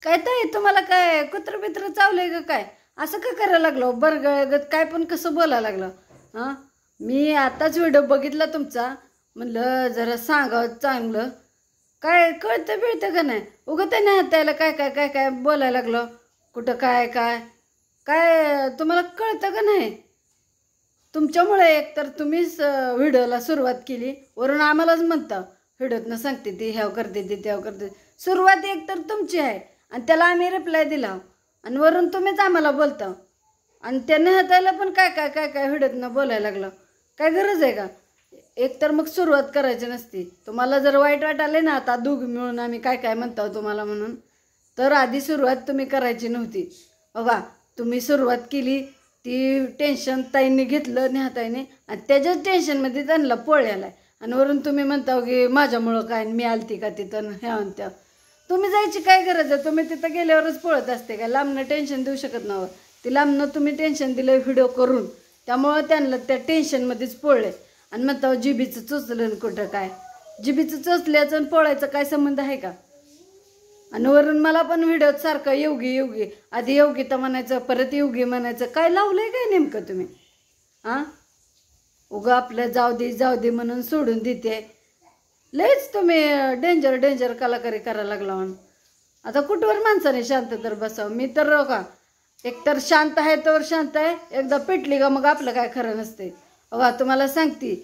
काय ताई तुम्हाला काय कुत्र बित्र चावलंय का काय? असं का करायला लागलो बरगळगत काय पण कसं बोलायला लागलं? हां, मी आताच व्हिडिओ बघितला तुमचा. म्हणलं जरा सांगावं चांगलं. काय कळतं बिळतं का नाही? उगं त्याने हातायला काय काय काय काय बोलायला लागलं. कुठं काय काय काय तुम्हाला कळतं का नाही? तुमच्यामुळे एकतर तुम्हीच व्हिडिओला सुरुवात केली, वरून आम्हालाच म्हणता व्हिडिओतनं सांगते ती ह्याव करते ती त्याव करते. सुरुवात एकतर तुमची आहे आणि त्याला आम्ही रिप्लाय दिला आणि वरून तुम्हीच आम्हाला बोलता आणि त्याने हातायला पण काय काय काय काय व्हिडिओतनं बोलायला लागलं. काय गरज आहे का? एकतर मग सुरुवात करायची नसती. तुम्हाला जर वाईट वाटायले ना आता दोघी मिळून आम्ही काय काय म्हणतो तुम्हाला म्हणून, तर आधी सुरुवात तुम्ही करायची नव्हती. बघा, तुम्ही सुरुवात केली, ती टेन्शन ताईंनी घेतलं नेहाताईने आणि त्याच्याच टेन्शनमध्ये त्यांना पोळ्याला आणि वरून तुम्ही म्हणता की माझ्यामुळं काय मी आलती का तिथं ह्या त्या. तुम्ही जायची काय गरज आहे? तुम्ही तिथं गेल्यावरच पळत असते का? लांबनं टेन्शन देऊ शकत नव्हतं. ती लांबनं तुम्ही टेन्शन दिलं व्हिडिओ करून, त्यामुळं त्यांना त्या टेन्शनमध्येच पोळले आणि म्हणता जिबीचं चोचलं कुठं काय. जिबीचं चोचल्याचं आणि पोळायचं काय संबंध आहे का? आणि वरून मला पण व्हिडिओत सारखं योगी योगी, आधी योगिता म्हणायचं परत योगी म्हणायचं. काय लावलंय काय नेमकं तुम्ही? हां, उगं आपलं जाऊ दे म्हणून सोडून देते. लयच तुम्ही डेंजर डेंजर कलाकारी करायला लागला म्हणून. आता कुठवर माणसाने शांत तर बसावं. मी तर का एकतर शांत आहे तर शांत आहे, एकदा पेटली का मग आपलं काय खरं नसते. अगा तुम्हाला सांगते,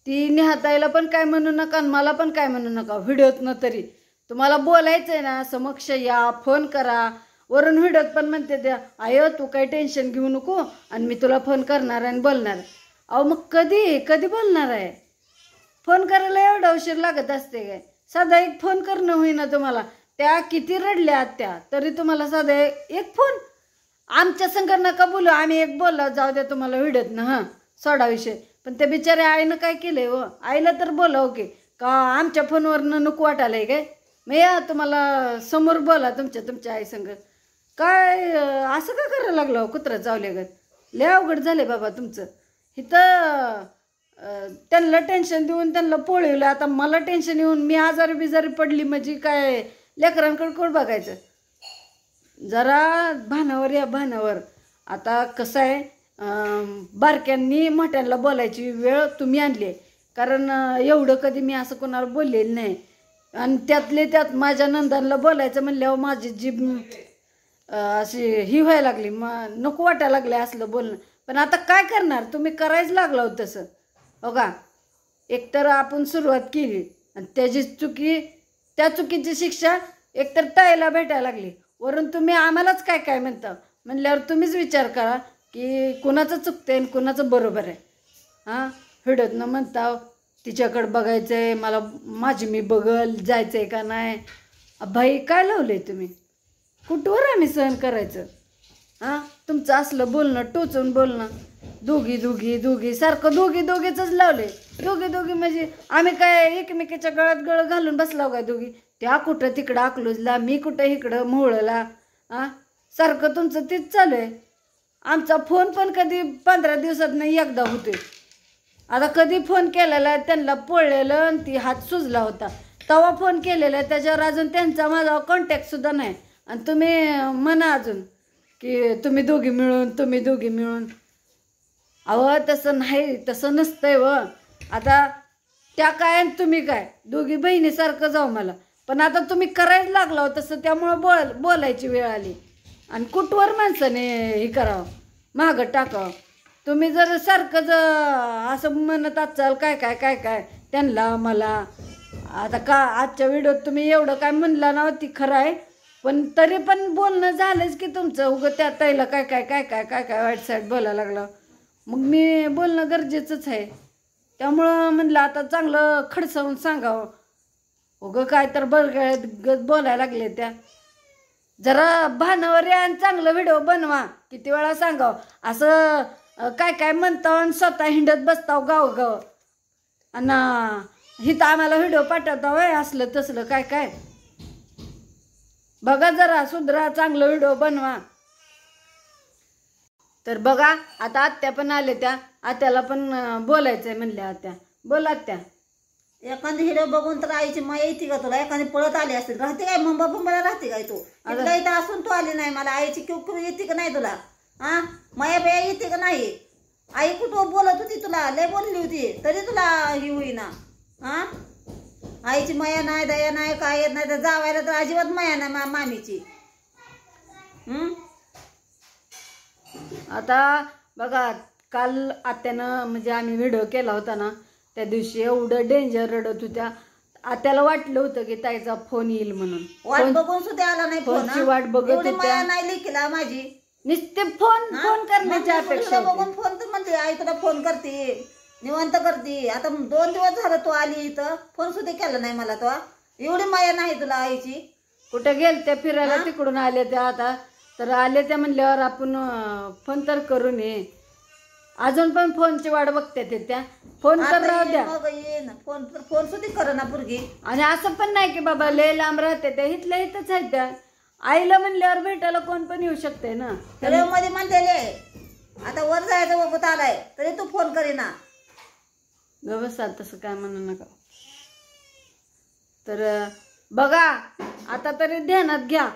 ती निहाताईला पण काय म्हणू नका आणि मला पण काय म्हणू नका. व्हिडिओतनं तरी तुम्हाला बोलायचं आहे ना, समक्ष या, फोन करा. वरून व्हिडिओत पण म्हणते द्या आय तू काही टेन्शन घेऊ नको आणि मी तुला फोन करणार आणि बोलणार. अहो मग कधी कधी बोलणार आहे? फोन करायला एवढा उशीर लागत असते काय? साधा एक फोन करणं होईना तुम्हाला. त्या किती रडल्या त्या तरी तुम्हाला साधा एक फोन. आमच्या संग नका बोलू, आम्ही एक बोललो जाऊ द्या तुम्हाला व्हिडिओत ना. हां, सोडा विषय. पण त्या बिचाऱ्या आईनं काय केलंय व? आईला तर बोला ओके का आमच्या फोनवरनं नको वाटायलंय काय? मग या तुम्हाला समोर बोला तुमच्या आई संग. काय असं का करायला लागलं कुत्रा चावल्यागत? लय अवघड झाले बाबा तुमचं. इथं त्यांना टेन्शन देऊन त्यांना पोळवलं. आता मला टेन्शन येऊन मी आजारी बिजारी पडली म्हणजे काय लेकरांकडे कोण बघायचं? जरा भानावर या भानावर. आता कसं आहे, बारक्यांनी मोठ्यांना बोलायची वेळ तुम्ही आणली आहे. कारण एवढं कधी मी असं कोणाला बोललेलं नाही आणि त्यातले त्यात माझ्या नंदांना बोलायचं म्हणल्यावर माझी जीभ अशी ही व्हायला लागली, नको वाटायला लागले असलं बोलणं. पण आता काय करणार, तुम्ही करायच लागला होतं तसं. हो का, एकतर आपण सुरुवात केली आणि त्याची त्या चुकीची शिक्षा एकतर ताईला भेटायला लागली. वरून तुम्ही आम्हालाच काय काय म्हणता म्हणल्यावर तुम्हीच विचार करा की कुणाचं चुकतं आणि कुणाचं बरोबर आहे. हां, व्हिडिओतनं म्हणता तिच्याकडं बघायचं आहे मला, माझी मी बघल जायचं आहे का नाही. भाई काय लावलं आहे तुम्ही? कुठवर आम्ही सहन करायचं? हां, तुमचं असलं बोलणं टोचून बोलणं, दोघी दोघी दोघी सारखं दोघी दोघीचंच लावले. दोघी दोघी म्हणजे आम्ही काय एकमेकीच्या गळ्यात गळ घालून बसलाव काय दोघी? त्या कुठं तिकडं अकलूजला, मी कुठं इकडं मोहळला. हां, सारखं तुमचं तीच चालू आहे. आमचा फोन पण कधी 15 दिवसात नाही एकदा होतोय. आता कधी फोन केलेला त्यांना पोळलेलं आणि ती हात सुजला होता तेव्हा फोन केलेला, त्याच्यावर अजून त्यांचा माझा कॉन्टॅक्टसुद्धा नाही. आणि तुम्ही म्हणा अजून की तुम्ही दोघी मिळून. अहो तसं नाही, तसं नसतंय व. आता त्या काय आणि तुम्ही काय दोघी बहिणीसारखं जाऊ मला. पण आता तुम्ही करायला लागला हो तसं, त्यामुळं बोलायची वेळ आली आणि कुठवर माणसाने हे करावं, मागं टाकावं. तुम्ही जर सारखं असं म्हणत असाल काय काय काय काय त्यांना मला. आता का आजच्या व्हिडिओत तुम्ही एवढं काय म्हणला ना ती खरं आहे, पण तरी पण बोलणं झालंच की तुमचं. उगं त्या ताईला काय काय काय काय काय काय वाईट साईड बोलायला लागलं, मग मी बोलणं गरजेचंच आहे. त्यामुळं म्हणलं आता चांगलं खडसावून सांगावं. उगं काय तर बरगळ्यात बोलायला लागले त्या. जरा भानावर या आणि चांगलं व्हिडिओ बनवा. किती वेळा सांगावं असं काय काय म्हणताव आणि स्वतः हिंडत बसताव गाव आणि हिथं आम्हाला व्हिडिओ पाठवता वय असलं तसलं काय काय. बघा जरा सुधरा, चांगलं व्हिडिओ बनवा. तर बघा आता आत्या पण आले, त्या आत्याला पण बोलायचंय म्हणल्या. आत्या बोला. आत्या एखादी हिरो बघून तर आईची माया येते का तुला? एखादी पळत आली असतील, राहते काय मुंबई मुंबईला राहते काय तू? तिला इथं असून तू आली नाही, मला आईची किव येते का नाही तुला? हा, माया बिया येते का नाही? आई कुठं बोलत होती तुला, लय बोलली होती, तरी तुला ही होईना. हा, आईची माया नाही, दया नाही, काय येत नाही, तर जावायला तर अजिबात माया नाही मामीची. आता बघा, काल आत्यानं म्हणजे आम्ही व्हिडिओ केला होता ना, त्या दिवशी एवढं डेंजर रडत होत्या. आत्याला वाटलं होतं की ताईचा फोन येईल म्हणून. वाट बघून सुद्धा आला नाही फोन. फोनची वाट बघत होत्या. माया नाही लेकीला माझी. नुसते फोन करण्याची अपेक्षा बघून फोन तर म्हणते आई तुला फोन करते, निवांत करते. आता 2 दिवस झालं तू आली इथं, फोन सुद्धा केला नाही मला. तो एवढी माया नाही तुला आईची? कुठे गेलत्या फिरायला, तिकडून आल्या त्या. आता तर आले त्या म्हणल्यावर आपण फोन तर करू नये. अजून पण फोनची वाट बघते ते त्या. फोन तर राहू द्या, मग येईन फोन सुद्धा कर ना पोरगी. आणि असं पण नाही की बाबा लय लांब राहते त्या, इथल्या इथंच आहेत त्या. आईला म्हणल्यावर भेटायला कोण पण येऊ शकते ना. मध्ये म्हणतेले आता वर जायचं बघत आलाय तरी तू फोन करीना. व्यवस्था तसं काय म्हणू नका. तर बघा, आता तरी ध्यानात घ्या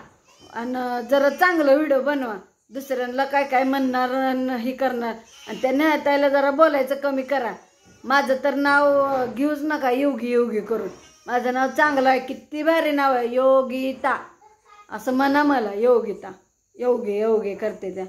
आणि जरा चांगलं व्हिडिओ बनवा. दुसऱ्यांना काय काय म्हणणार हे करणार, आणि त्या नेतायला जरा बोलायचं कमी करा. माझं तर नाव घेऊच नका योगी योगी करून. माझं नाव चांगलं आहे, किती भारी नाव आहे, योगिता असं म्हणा मला. योगिता, योगे योगे करते त्या.